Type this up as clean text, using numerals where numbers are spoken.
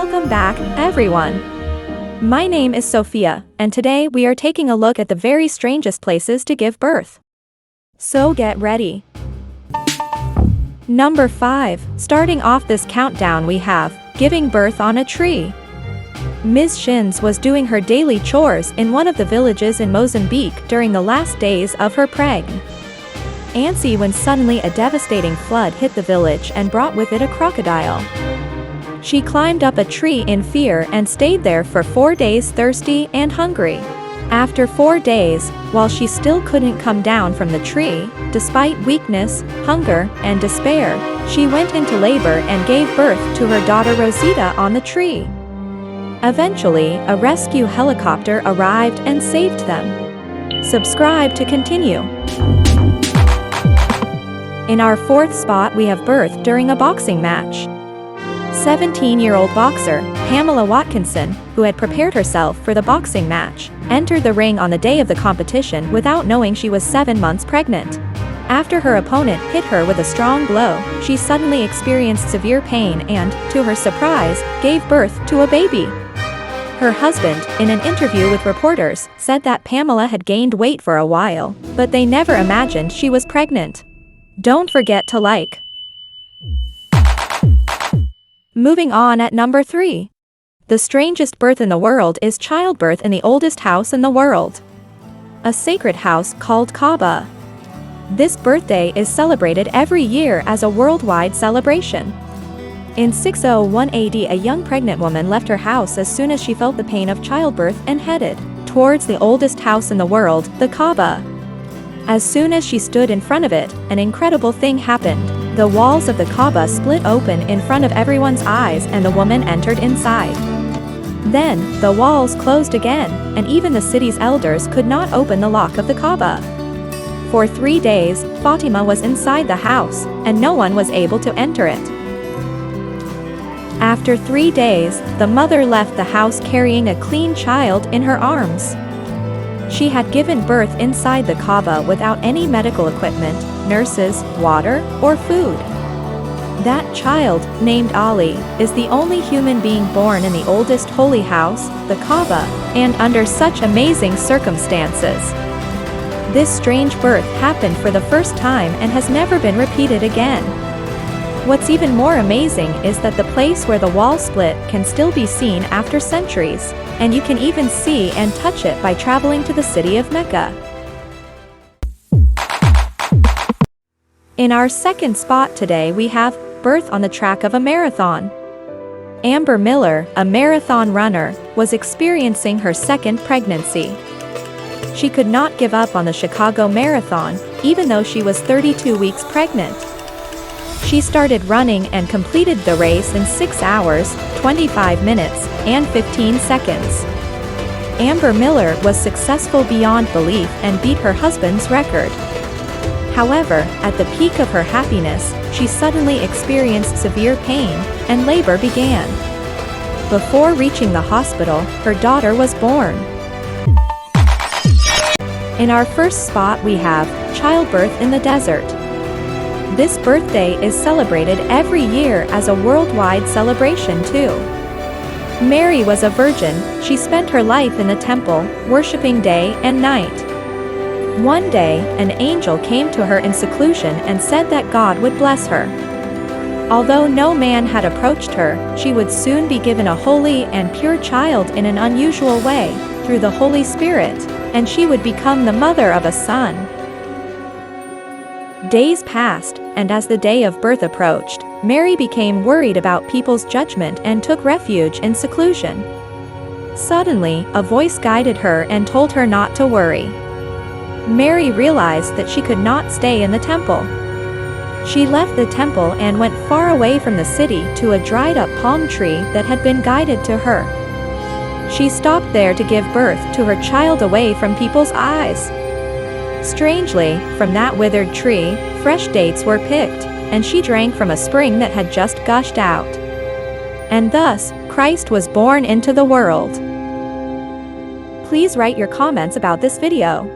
Welcome back, everyone. My name is Sophia, and today we are taking a look at the very strangest places to give birth. So get ready. Number 5. Starting off this countdown we have, giving birth on a tree. Ms. Shins was doing her daily chores in one of the villages in Mozambique during the last days of her pregnancy when suddenly a devastating flood hit the village and brought with it a crocodile. She climbed up a tree in fear and stayed there for 4 days thirsty and hungry. After 4 days, while she still couldn't come down from the tree, despite weakness, hunger, and despair, she went into labor and gave birth to her daughter Rosita on the tree. Eventually, a rescue helicopter arrived and saved them. Subscribe to continue. In our 4th spot we have birth during a boxing match. 17-year-old boxer, Pamela Watkinson, who had prepared herself for the boxing match, entered the ring on the day of the competition without knowing she was 7 months pregnant. After her opponent hit her with a strong blow, she suddenly experienced severe pain and, to her surprise, gave birth to a baby. Her husband, in an interview with reporters, said that Pamela had gained weight for a while, but they never imagined she was pregnant. Don't forget to like. Moving on at number 3. The strangest birth in the world is childbirth in the oldest house in the world. A sacred house called Kaaba. This birthday is celebrated every year as a worldwide celebration. In 601 AD, a young pregnant woman left her house as soon as she felt the pain of childbirth and headed towards the oldest house in the world, the Kaaba. As soon as she stood in front of it, an incredible thing happened. The walls of the Kaaba split open in front of everyone's eyes and the woman entered inside. Then, the walls closed again, and even the city's elders could not open the lock of the Kaaba. For 3 days, Fatima was inside the house, and no one was able to enter it. After 3 days, the mother left the house carrying a clean child in her arms. She had given birth inside the Kaaba without any medical equipment, nurses, water, or food. That child, named Ali, is the only human being born in the oldest holy house, the Kaaba, and under such amazing circumstances. This strange birth happened for the first time and has never been repeated again. What's even more amazing is that the place where the wall split can still be seen after centuries, and you can even see and touch it by traveling to the city of Mecca. In our 2nd spot today we have birth on the track of a marathon. Amber Miller, a marathon runner, was experiencing her 2nd pregnancy. She could not give up on the Chicago Marathon, even though she was 32 weeks pregnant. She started running and completed the race in 6 hours, 25 minutes, and 15 seconds. Amber Miller was successful beyond belief and beat her husband's record. However, at the peak of her happiness, she suddenly experienced severe pain, and labor began. Before reaching the hospital, her daughter was born. In our 1st spot we have childbirth in the desert. This birthday is celebrated every year as a worldwide celebration too. Mary was a virgin. She spent her life in the temple, worshiping day and night. One day, an angel came to her in seclusion and said that God would bless her. Although no man had approached her, she would soon be given a holy and pure child in an unusual way, through the Holy Spirit, and she would become the mother of a son. Days passed, and as the day of birth approached, Mary became worried about people's judgment and took refuge in seclusion. Suddenly, a voice guided her and told her not to worry. Mary realized that she could not stay in the temple. She left the temple and went far away from the city to a dried-up palm tree that had been guided to her. She stopped there to give birth to her child away from people's eyes. Strangely, from that withered tree, fresh dates were picked, and she drank from a spring that had just gushed out. And thus, Christ was born into the world. Please write your comments about this video.